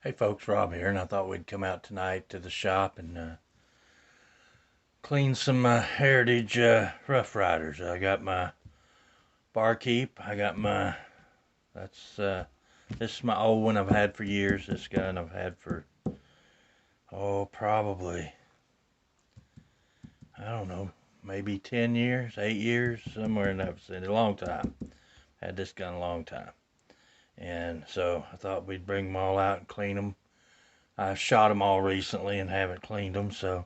Hey folks, Rob here, and I thought we'd come out tonight to the shop and clean some Heritage Rough Riders. I got my barkeep. This is my old one I've had for years. This gun I've had for, probably, I don't know, maybe 10 years, 8 years, somewhere in that vicinity. A long time. Had this gun a long time. And so I thought we'd bring them all out and clean them. I shot them all recently and haven't cleaned them, so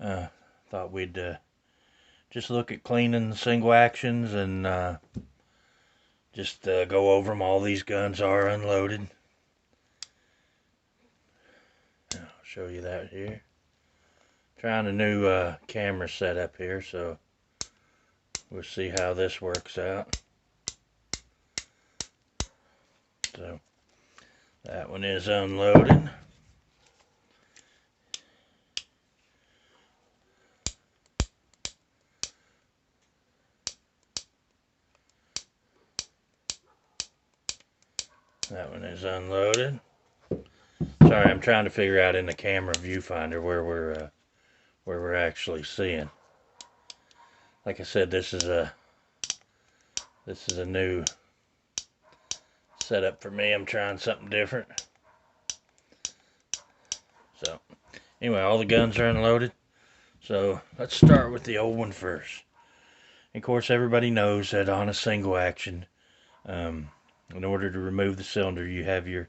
thought we'd just look at cleaning the single actions and just go over them. All these guns are unloaded. I'll show you that here. Trying a new camera setup here, so we'll see how this works out. So that one is unloaded. That one is unloaded. Sorry, I'm trying to figure out in the camera viewfinder where we're actually seeing. Like I said, this is a new setup for me. I'm trying something different. So anyway, all the guns are unloaded. So let's start with the old one first. And of course, everybody knows that on a single action, in order to remove the cylinder, you have your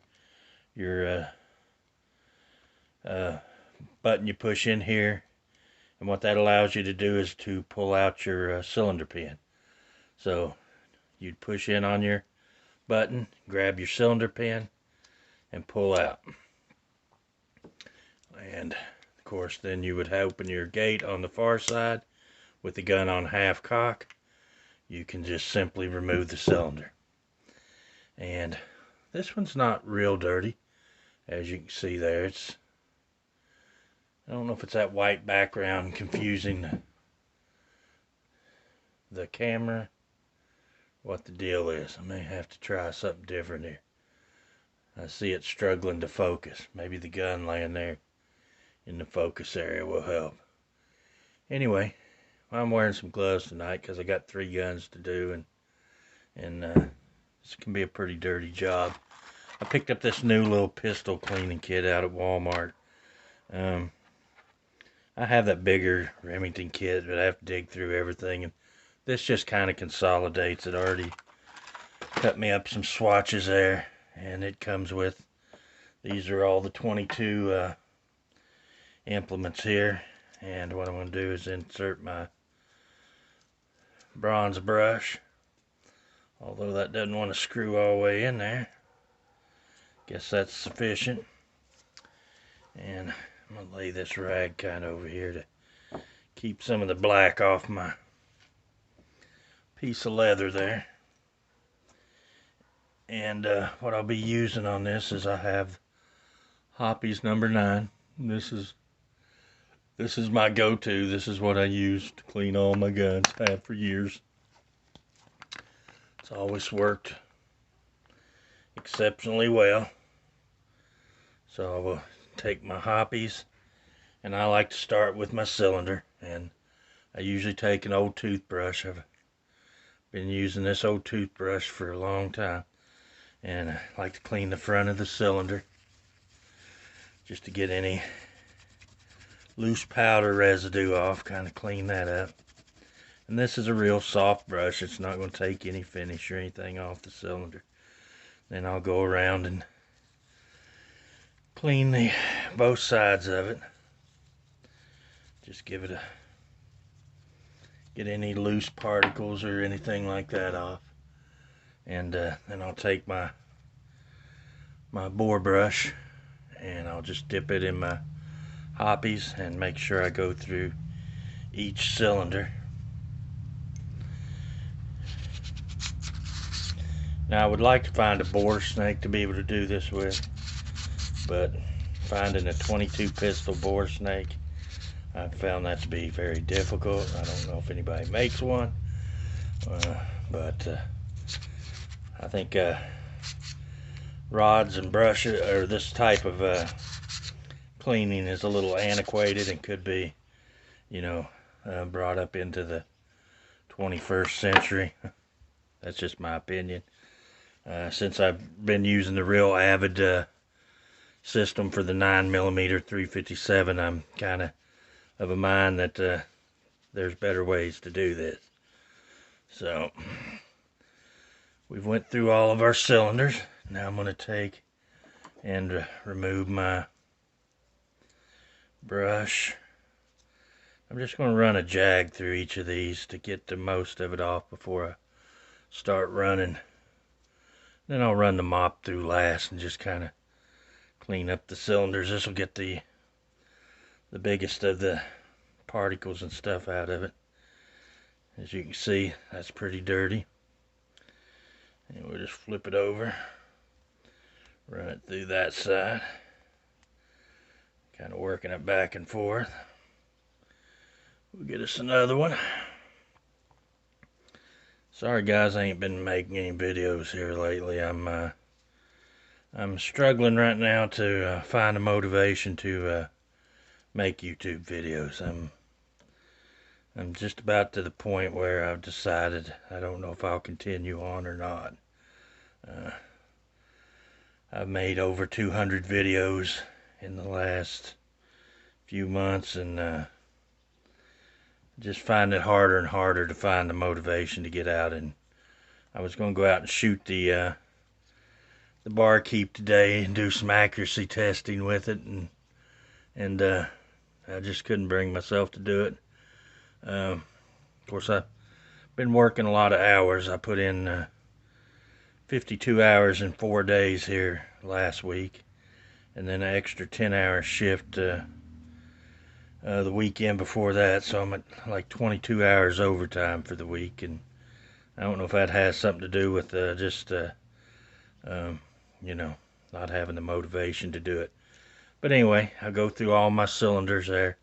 button you push in here, and what that allows you to do is to pull out your cylinder pin. So you'd push in on your button, grab your cylinder pin, and pull out. And of course, then you would open your gate on the far side with the gun on half cock. You can just simply remove the cylinder. And this one's not real dirty, as you can see there. I don't know if it's that white background confusing the camera, what the deal is. I may have to try something different here. I see it struggling to focus. Maybe the gun laying there in the focus area will help. Anyway, I'm wearing some gloves tonight because I got 3 guns to do, and this can be a pretty dirty job. I picked up this new little pistol cleaning kit out at Walmart. I have that bigger Remington kit, but I have to dig through everything, and this just kind of consolidates. It already cut me up some swatches there, and it comes with, these are all the 22 implements here. And what I'm going to do is insert my bronze brush, although that doesn't want to screw all the way in there. Guess that's sufficient. And I'm going to lay this rag kind of over here to keep some of the black off my piece of leather there. And what I'll be using on this is I have Hoppy's number 9. This is my go-to. This is what I use to clean all my guns. I have for years. It's always worked exceptionally well. So I will take my Hoppies, and I like to start with my cylinder, and I usually take an old toothbrush. I've been using this old toothbrush for a long time, and I like to clean the front of the cylinder just to get any loose powder residue off, kind of clean that up. And this is a real soft brush. It's not going to take any finish or anything off the cylinder. Then I'll go around and clean both sides of it. Just get any loose particles or anything like that off. And then I'll take my bore brush, and I'll just dip it in my Hoppies and make sure I go through each cylinder. Now I would like to find a bore snake to be able to do this with, but finding a 22 pistol bore snake, I've found that to be very difficult. I don't know if anybody makes one, but I think rods and brushes, or this type of cleaning is a little antiquated and could be, you know, brought up into the 21st century. That's just my opinion. Since I've been using the real Avid system for the 9mm 357, I'm kind of a mind that there's better ways to do this. So we've went through all of our cylinders. Now I'm going to take and remove my brush. I'm just going to run a jag through each of these to get the most of it off before I start running. Then I'll run the mop through last and just kind of clean up the cylinders. This will get the biggest of the particles and stuff out of it. As you can see, that's pretty dirty. And we'll just flip it over, run it through that side, kind of working it back and forth. We'll get us another one. Sorry guys, I ain't been making any videos here lately. I'm struggling right now to find a motivation to make YouTube videos. I'm just about to the point where I've decided I don't know if I'll continue on or not. I've made over 200 videos in the last few months, and just find it harder and harder to find the motivation to get out. And I was going to go out and shoot the barkeep today and do some accuracy testing with it, and I just couldn't bring myself to do it. Of course, I've been working a lot of hours. I put in 52 hours in 4 days here last week, and then an extra 10-hour shift the weekend before that, so I'm at like 22 hours overtime for the week. And I don't know if that has something to do with just you know, not having the motivation to do it. But anyway, I'll go through all my cylinders there,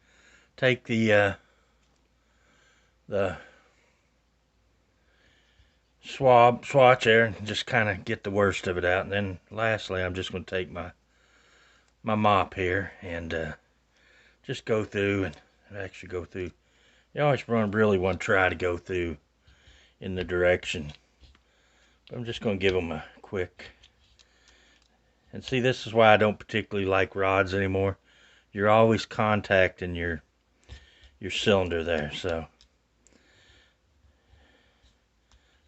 take the swatch there and just kind of get the worst of it out. And then lastly, I'm just going to take my mop here and just go through and actually go through. You always really want to try to go through in the direction. But I'm just going to give them a quick. And see, this is why I don't particularly like rods anymore. You're always contacting your cylinder there, so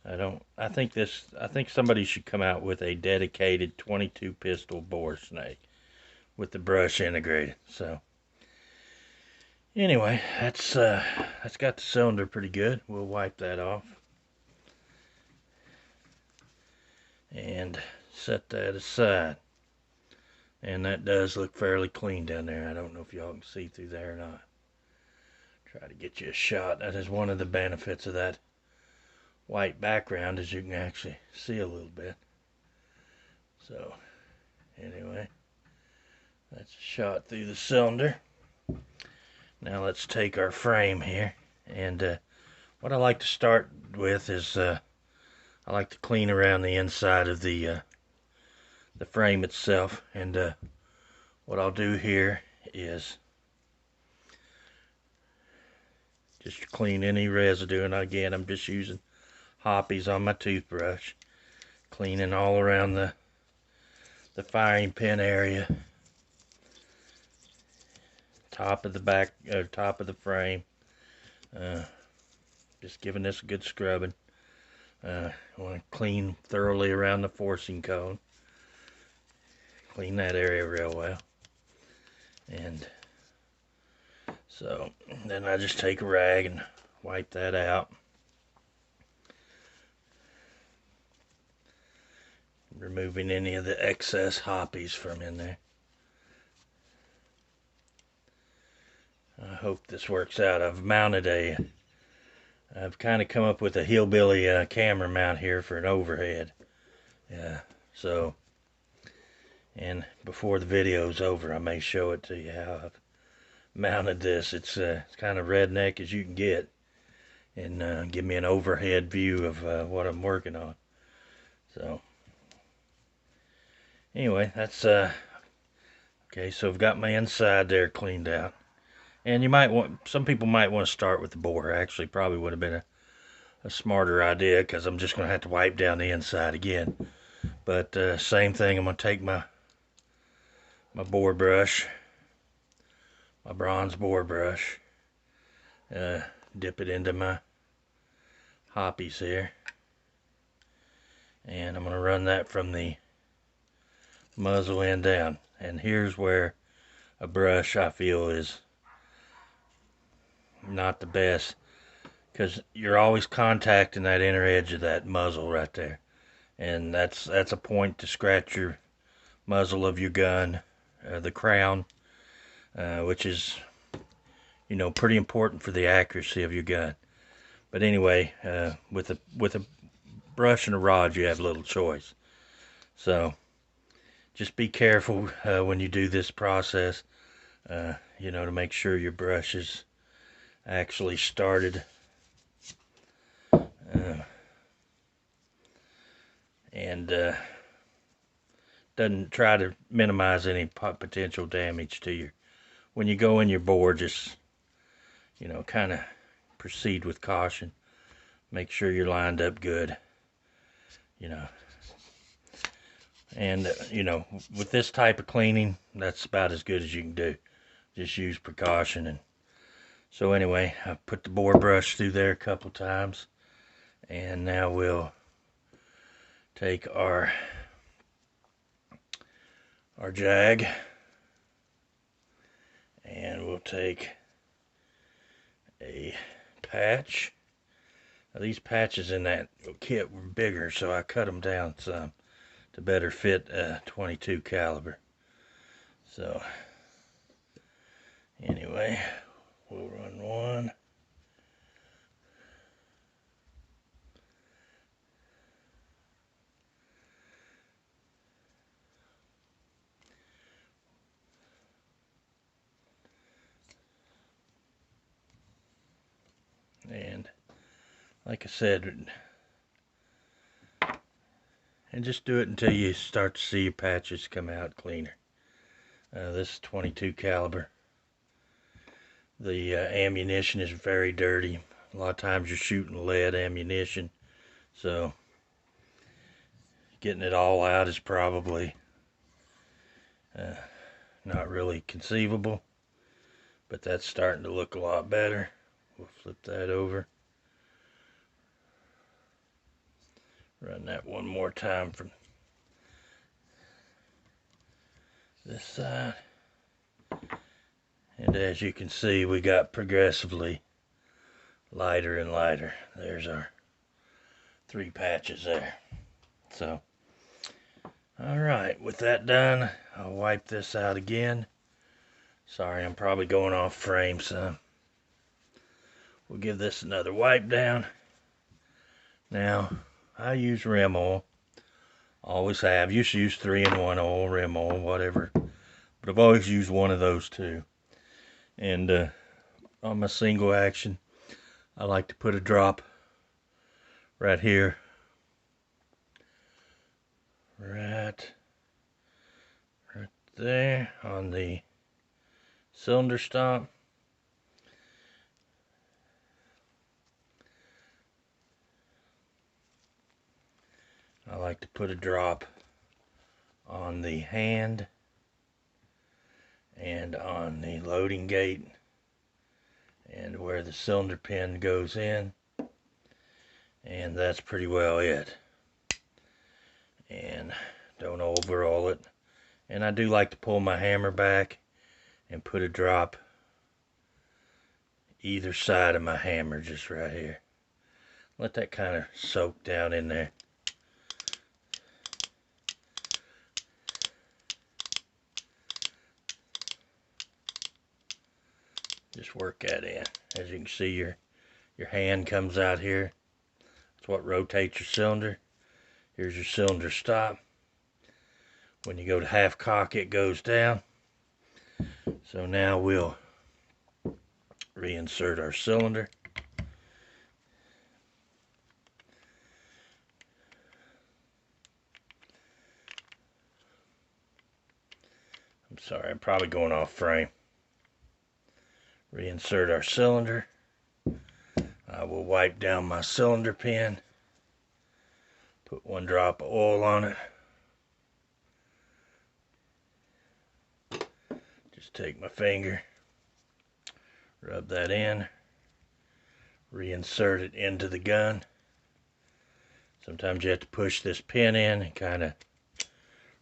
I think somebody should come out with a dedicated 22 pistol bore snake with the brush integrated. So anyway, that's got the cylinder pretty good. We'll wipe that off and set that aside. And that does look fairly clean down there. I don't know if y'all can see through there or not. Try to get you a shot. That is one of the benefits of that white background, is you can actually see a little bit. So anyway, that's a shot through the cylinder. Now let's take our frame here, and what I like to start with is I like to clean around the inside of the frame itself. And what I'll do here is just clean any residue, and again, I'm just using hoppies on my toothbrush, cleaning all around the firing pin area, top of the back, top of the frame. Just giving this a good scrubbing. I want to clean thoroughly around the forcing cone. Clean that area real well. And so then I just take a rag and wipe that out. Removing any of the excess hoppies from in there. I hope this works out. I've kind of come up with a hillbilly camera mount here for an overhead. Yeah, so, and before the video's over, I may show it to you how I've mounted this. It's kind of redneck as you can get, and give me an overhead view of what I'm working on. So Anyway, that's okay. So I've got my inside there cleaned out, and some people might want to start with the bore. Actually, probably would have been a smarter idea, because I'm just going to have to wipe down the inside again. But same thing, I'm going to take my bore brush, my bronze bore brush, dip it into my hoppies here, and I'm going to run that from the muzzle end down. And here's where a brush, I feel, is not the best, because you're always contacting that inner edge of that muzzle right there, and that's a point to scratch your muzzle of your gun, the crown, which is, you know, pretty important for the accuracy of your gun. But anyway, with a brush and a rod, you have little choice. So just be careful when you do this process, you know, to make sure your brush is actually started. And doesn't try to minimize any potential damage to your, when you go in your bore, just, you know, kind of proceed with caution. Make sure you're lined up good, you know. And you know, with this type of cleaning, that's about as good as you can do. Just use precaution. And so anyway, I put the bore brush through there a couple times, and now we'll take our jag, and we'll take a patch. Now, these patches in that kit were bigger, so I cut them down some to better fit a 22 caliber. So anyway, we'll run one. And like I said, and just do it until you start to see your patches come out cleaner. This is 22 caliber. The ammunition is very dirty. A lot of times you're shooting lead ammunition, so getting it all out is probably not really conceivable. But that's starting to look a lot better. We'll flip that over. Run that one more time from this side. And as you can see, we got progressively lighter and lighter. There's our 3 patches there. So, alright, with that done, I'll wipe this out again. Sorry, I'm probably going off frame some. We'll give this another wipe down. Now, I use rim oil. Always have. Used to use 3-in-1 oil, rim oil, whatever. But I've always used one of those two. And on my single action, I like to put a drop right here. Right there on the cylinder stop. I like to put a drop on the hand and on the loading gate and where the cylinder pin goes in, and that's pretty well it. And don't overall it. And I do like to pull my hammer back and put a drop either side of my hammer, just right here. Let that kind of soak down in there. Just work that in. As you can see, your hand comes out here. That's what rotates your cylinder. Here's your cylinder stop. When you go to half cock, it goes down. So now we'll reinsert our cylinder. Sorry, I'm probably going off frame. Reinsert our cylinder. I will wipe down my cylinder pin. Put 1 drop of oil on it. Just take my finger, rub that in, reinsert it into the gun. Sometimes you have to push this pin in and kind of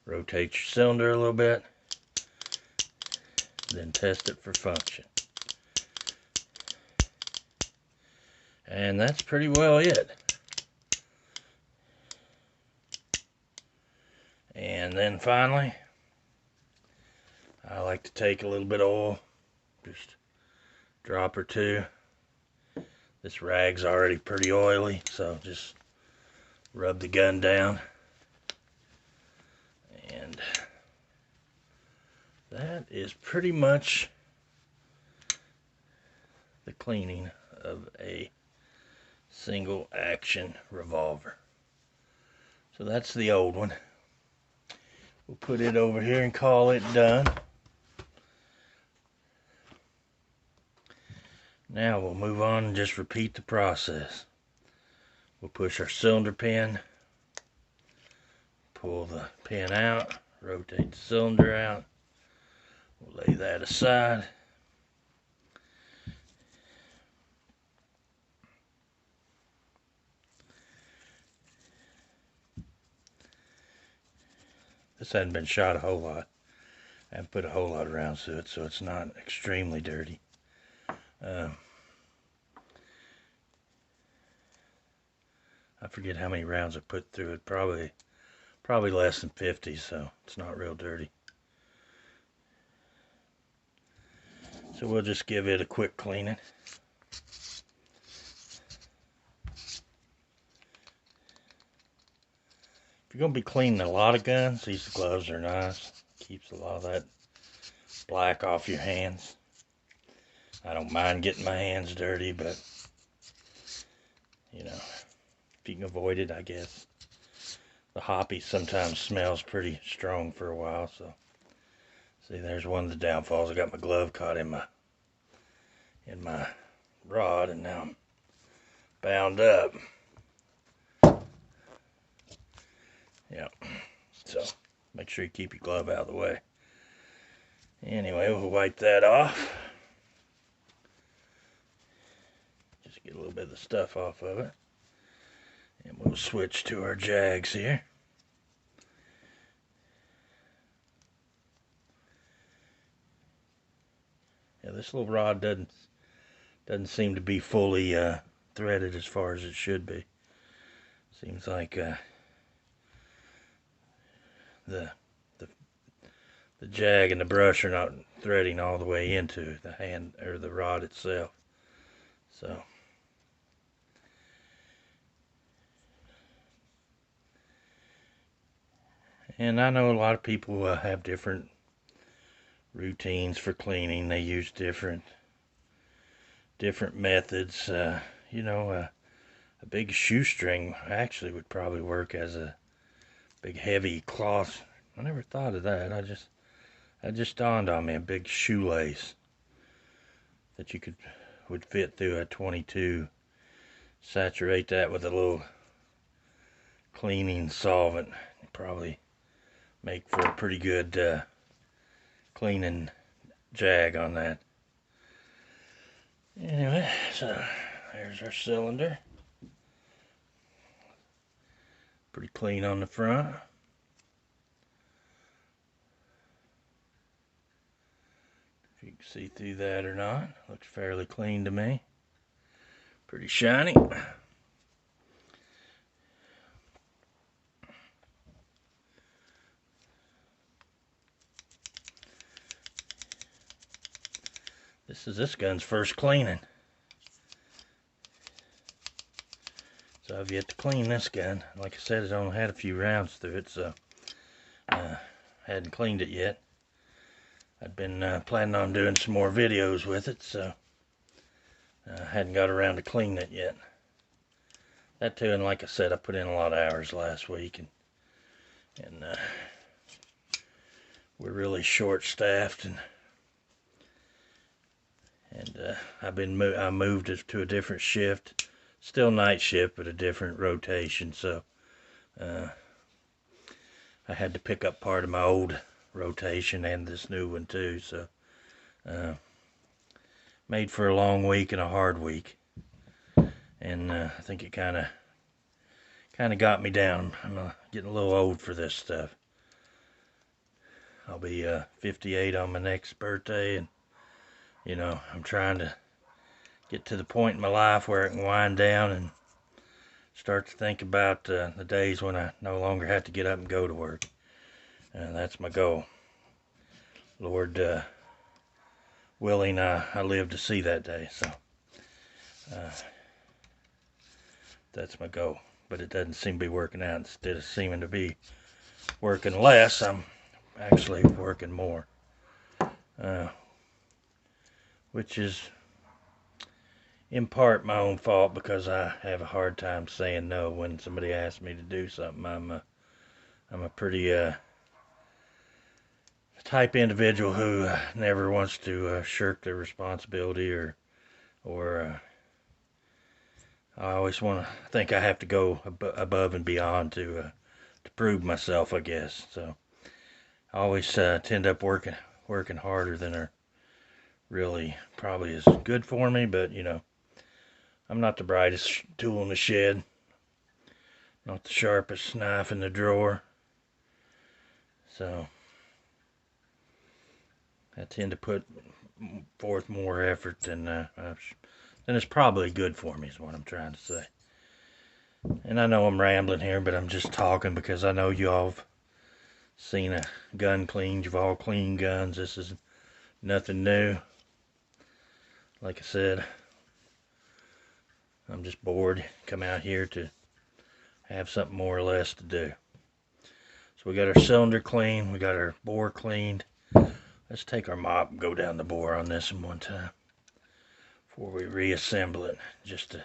rotate your cylinder a little bit, then test it for function. And that's pretty well it. And then finally, I like to take a little bit of oil, just a drop or two. This rag's already pretty oily, so just rub the gun down. And that is pretty much the cleaning of a single action revolver. So that's the old one. We'll put it over here and call it done. Now we'll move on and just repeat the process. We'll push our cylinder pin, pull the pin out, rotate the cylinder out. We'll lay that aside. This hadn't been shot a whole lot. I haven't put a whole lot of rounds to it, so it's not extremely dirty. I forget how many rounds I put through it. Probably less than 50, so it's not real dirty. So we'll just give it a quick cleaning. If you're going to be cleaning a lot of guns, these gloves are nice. Keeps a lot of that black off your hands. I don't mind getting my hands dirty, but you know, if you can avoid it, I guess. The hoppy sometimes smells pretty strong for a while, so see, there's one of the downfalls. I got my glove caught in my rod, and now I'm bound up. Yeah, so make sure you keep your glove out of the way. Anyway, we'll wipe that off. Just get a little bit of the stuff off of it. And we'll switch to our jags here. Yeah, this little rod doesn't seem to be fully threaded as far as it should be. Seems like the jag and the brush are not threading all the way into the hand or the rod itself. So and I know a lot of people have different routines for cleaning. They use different methods. You know, a big shoestring actually would probably work as a big heavy cloth. I never thought of that. That just dawned on me. A big shoelace that you would fit through a 22. Saturate that with a little cleaning solvent. Probably make for a pretty good cleaning jag on that. Anyway, so there's our cylinder. Pretty clean on the front. If you can see through that or not. Looks fairly clean to me. Pretty shiny. This is this gun's first cleaning. So I've yet to clean this gun. Like I said, it only had a few rounds through it, so hadn't cleaned it yet. I'd been planning on doing some more videos with it, so hadn't got around to cleaning it yet. That too, and like I said, I put in a lot of hours last week, and we're really short-staffed, and I moved it to a different shift, still night shift, but a different rotation. So I had to pick up part of my old rotation and this new one too. So made for a long week and a hard week, and I think it kind of got me down. I'm getting a little old for this stuff. I'll be 58 on my next birthday, and I'm trying to get to the point in my life where I can wind down and start to think about the days when I no longer have to get up and go to work. That's my goal. Lord willing, I live to see that day. So that's my goal. But it doesn't seem to be working out. Instead of seeming to be working less, I'm actually working more. Which is in part my own fault, because I have a hard time saying no when somebody asks me to do something. I'm a pretty type individual who never wants to shirk their responsibility, or I always want to think I have to go above and beyond to prove myself, I guess. So I always tend up working harder than are really probably is good for me. But I'm not the brightest tool in the shed, not the sharpest knife in the drawer. So I tend to put forth more effort than it's probably good for me, is what I'm trying to say. And I know I'm rambling here, but I'm just talking because I know you all have seen a gun cleaned. You've all cleaned guns. This is nothing new. Like I said, I'm just bored. Come out here to have something more or less to do. So we got our cylinder clean. We got our bore cleaned. Let's take our mop and go down the bore on this one time before we reassemble it, just to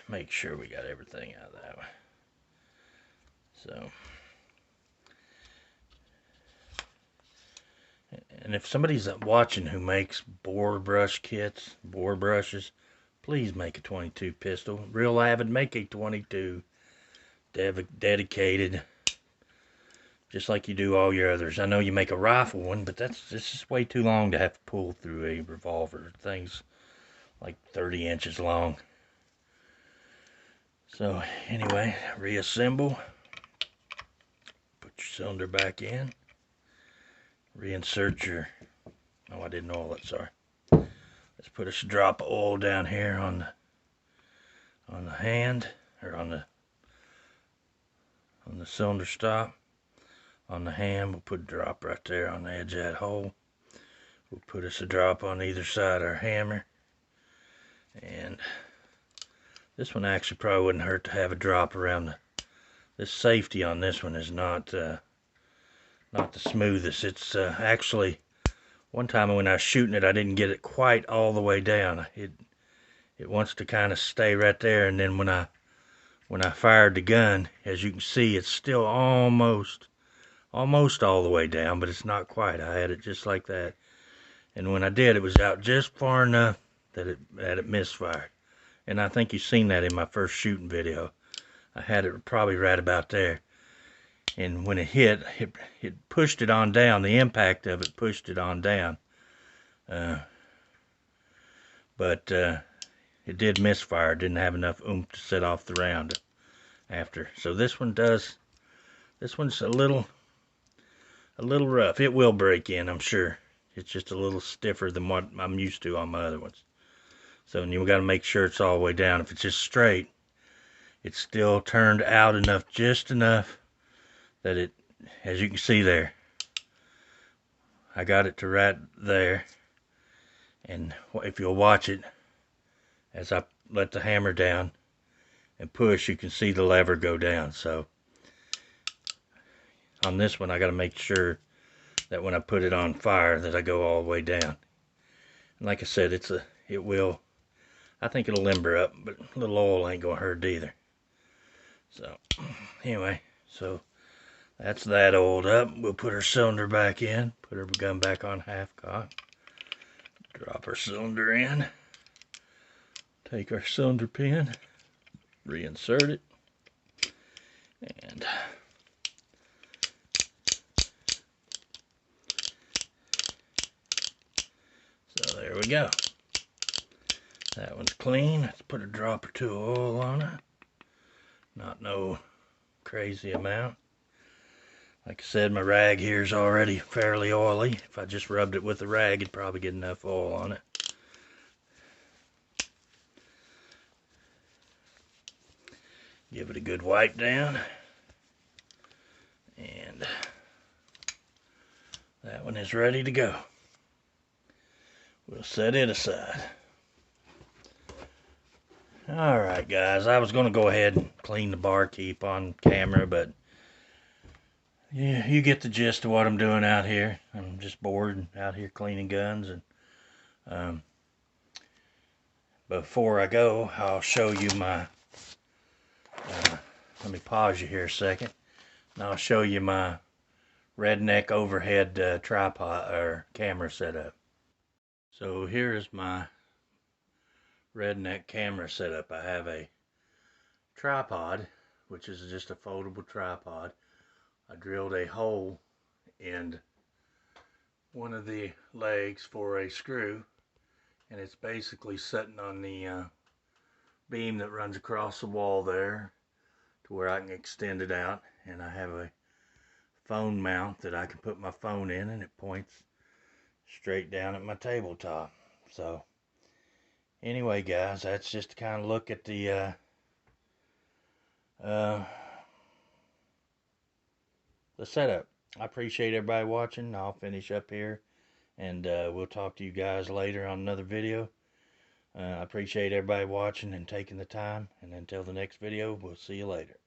make sure we got everything out of that way. So, and if somebody's watching who makes bore brush kits, bore brushes, please make a 22 pistol. Real Avid, make a 22 dedicated, just like you do all your others. I know you make a rifle one, but it's just way too long to have to pull through a revolver. Thing's like 30 inches long. So anyway, reassemble. Put your cylinder back in. Reinsert your, I didn't oil it, sorry. Let's put a drop of oil down here on the hand, or on the cylinder stop. On the hand, we'll put a drop right there on the edge of that hole. We'll put us a drop on either side of our hammer. And this one actually probably wouldn't hurt to have a drop around this safety on this one is not the smoothest. It's actually, one time when I was shooting it, I didn't get it quite all the way down. It wants to kind of stay right there, and then when I fired the gun, as you can see, it's still almost all the way down, but it's not quite. I had it just like that, and when I did, it was out just far enough that it misfired. And I think you've seen that in my first shooting video. I had it probably right about there. And when it hit, it pushed it on down. The impact of it pushed it on down. But it did misfire. It didn't have enough oomph to set off the round after. So this one does. This one's a little rough. It will break in, I'm sure. It's just a little stiffer than what I'm used to on my other ones. So you got to make sure it's all the way down. If it's just straight, it's still turned out enough, just enough, that it, as you can see there, I got it to right there. And if you'll watch it, as I let the hammer down and push, you can see the lever go down. So on this one, I got to make sure that when I put it on fire, that I go all the way down. And like I said, it will. I think it'll limber up, but a little oil ain't gonna hurt either. So anyway, so That's that oiled up. We'll put our cylinder back in, put our gun back on half cock, drop our cylinder in, take our cylinder pin, reinsert it, and so there we go. That one's clean. Let's put a drop or two of oil on it. Not no crazy amount. Like I said, my rag here is already fairly oily. If I just rubbed it with a rag, it'd probably get enough oil on it. Give it a good wipe down. And that one is ready to go. We'll set it aside. Alright guys, I was going to go ahead and clean the barkeep on camera, but yeah, you get the gist of what I'm doing out here. I'm just bored out here cleaning guns. And before I go, I'll show you my let me pause you here a second, and I'll show you my redneck overhead tripod or camera setup. So here is my redneck camera setup. I have a tripod, which is just a foldable tripod. I drilled a hole in one of the legs for a screw, and it's basically sitting on the beam that runs across the wall there to where I can extend it out. And I have a phone mount that I can put my phone in, and it points straight down at my tabletop. So anyway guys, that's just to kind of look at the setup. I appreciate everybody watching. I'll finish up here, and we'll talk to you guys later on another video. I appreciate everybody watching and taking the time, and until the next video, we'll see you later.